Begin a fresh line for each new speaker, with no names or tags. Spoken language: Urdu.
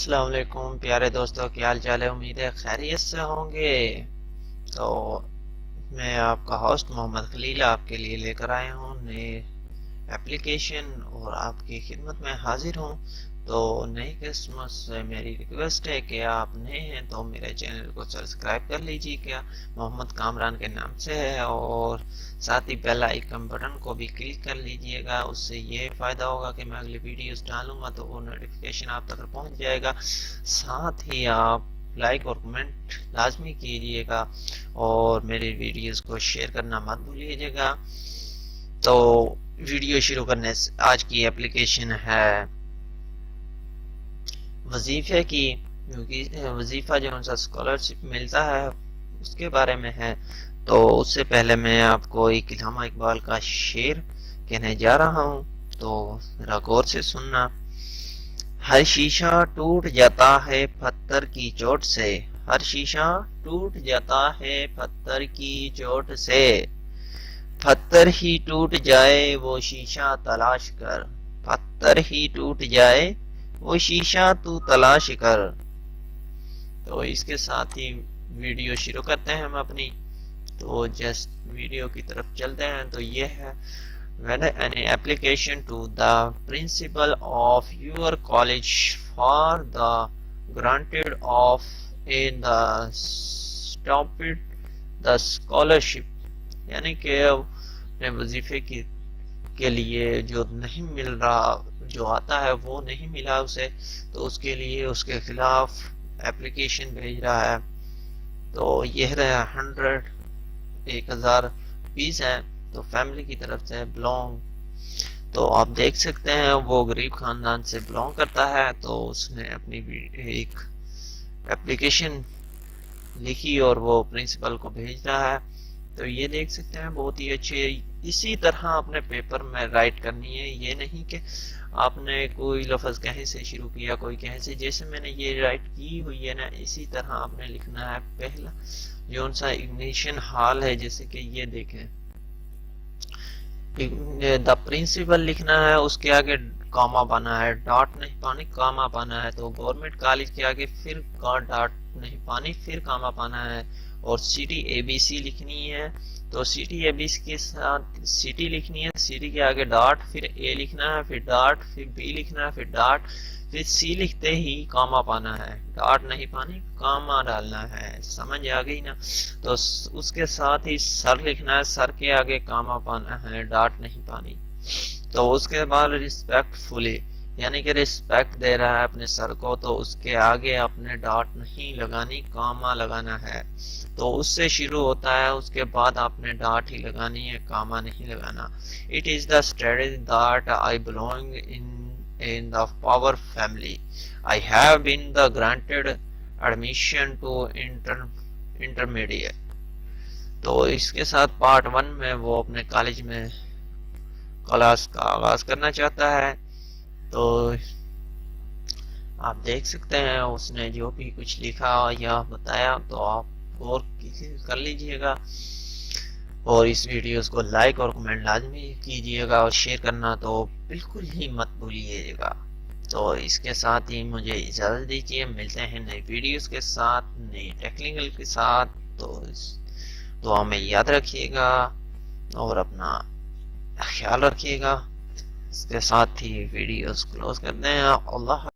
السلام علیکم پیارے دوستوں، کیا حال چال ہے؟ امید ہے خیریت سے ہوں گے۔ تو میں آپ کا ہوسٹ محمد خلیل آپ کے لیے لے کر آیا ہوں نئے ایپلیکیشن اور آپ کی خدمت میں حاضر ہوں۔ تو نئی قسمت سے میری ریکویسٹ ہے کہ آپ نئے ہیں تو میرے چینل کو سبسکرائب کر لیجیے، کیا محمد کامران کے نام سے ہے، اور ساتھ ہی بیل آئیکن بٹن کو بھی کلک کر لیجیے گا۔ اس سے یہ فائدہ ہوگا کہ میں اگلی ویڈیوز ڈالوں گا تو وہ نوٹیفیکیشن آپ تک پہنچ جائے گا۔ ساتھ ہی آپ لائک اور کمنٹ لازمی کیجیے گا اور میری ویڈیوز کو شیئر کرنا مت بھولیے گا۔ تو ویڈیو شروع کرنے سے آج کی ایپلیکیشن ہے وظیفے کی، وظیفہ جو ان سے اسکالرشپ ملتا ہے اس کے بارے میں ہے۔ تو اس سے پہلے میں آپ کو ایک علامہ اقبال کا شعر کہنے جا رہا ہوں، تو ذرا غور سے سننا۔ ہر شیشہ ٹوٹ جاتا ہے پتھر کی چوٹ سے، ہر شیشہ ٹوٹ جاتا ہے پتھر کی چوٹ سے، پتھر ہی ٹوٹ جائے وہ شیشہ تلاش کر، پتھر ہی ٹوٹ جائے وہ شیشہ تو تلاش کر۔ تو اس کے ساتھ ہی ویڈیو شروع کرتے ہیں ہم اپنی۔ تو جسٹ ویڈیو کی طرف چلتے ہیں۔ تو یہ ہے whether any application to the principal of your college for the granted of in the stopped the scholarship، یعنی کہ اپنے وظیفے کے لیے جو نہیں مل رہا، جو آتا ہے وہ نہیں ملا اسے، تو اس کے لیے اس کے خلاف ایپلیکیشن بھیج رہا ہے۔ تو یہ رہا 1000 فیس ہے، تو فیملی کی طرف سے بلونگ۔ تو آپ دیکھ سکتے ہیں وہ غریب خاندان سے بلونگ کرتا ہے، تو اس نے اپنی ایک ایپلیکیشن لکھی اور وہ پرنسپل کو بھیج رہا ہے۔ تو یہ دیکھ سکتے ہیں بہت ہی اچھے، اسی طرح اپنے پیپر میں رائٹ کرنی ہے۔ یہ نہیں کہ آپ نے کوئی لفظ کہیں سے شروع کیا کوئی کہیں سے، جیسے میں نے یہ رائٹ کی ہوئی ہے نا اسی طرح آپ نے لکھنا ہے۔ پہلا جو سا اگنیشن ہال ہے، جیسے کہ یہ دیکھیں دا پرنسپل لکھنا ہے، اس کے آگے کاما پانا ہے، ڈاٹ نہیں پانی، کاما پانا ہے۔ تو گورنمنٹ کالج کے آگے پھر ڈاٹ نہیں پانی، پھر کاما پانا ہے۔ اور سٹی اے بی سی لکھنی ہے، تو سٹی اے بی سی کے ساتھ سٹی لکھنی ہے، سٹی کے آگے ڈاٹ، پھر اے لکھنا ہے، پھر ڈاٹ، پھر بی لکھنا ہے، پھر ڈاٹ، پھر سی لکھتے ہی کاما پانا ہے، ڈاٹ نہیں پانی، کاما ڈالنا ہے۔ سمجھ آ گئی نا؟ تو اس کے ساتھ ہی سر لکھنا ہے، سر کے آگے کاما پانا ہے، ڈاٹ نہیں پانی۔ تو اس کے بعد ریسپیکٹ فلی، یعنی کہ ریسپیکٹ دے رہا ہے اپنے سر کو، تو اس کے آگے اپنے ڈاٹ نہیں لگانی، کاما لگانا ہے۔ تو اس سے شروع ہوتا ہے، اس کے بعد آپ نے ڈاٹ ہی لگانی ہے، کاما نہیں لگانا۔ It is the study that I belong in the power family. I have been the granted admission to intermediate۔ تو اس کے ساتھ پارٹ 1 میں وہ اپنے کالج میں کلاس کا آغاز کرنا چاہتا ہے۔ تو آپ دیکھ سکتے ہیں اس نے جو بھی کچھ لکھا یا بتایا، تو آپ غور کر لیجئے گا، اور اس ویڈیوز کو لائک اور کمنٹ لازمی کیجئے گا، اور شیئر کرنا تو بالکل ہی مت بھولیے گا۔ تو اس کے ساتھ ہی مجھے اجازت دیجیے، ملتے ہیں نئی ویڈیوز کے ساتھ، نئی ٹیکنیکل کے ساتھ۔ تو دعا میں یاد رکھیے گا اور اپنا خیال رکھیے گا۔ اس کے ساتھ ہی ویڈیوز کلوز کرتے ہیں۔ اللہ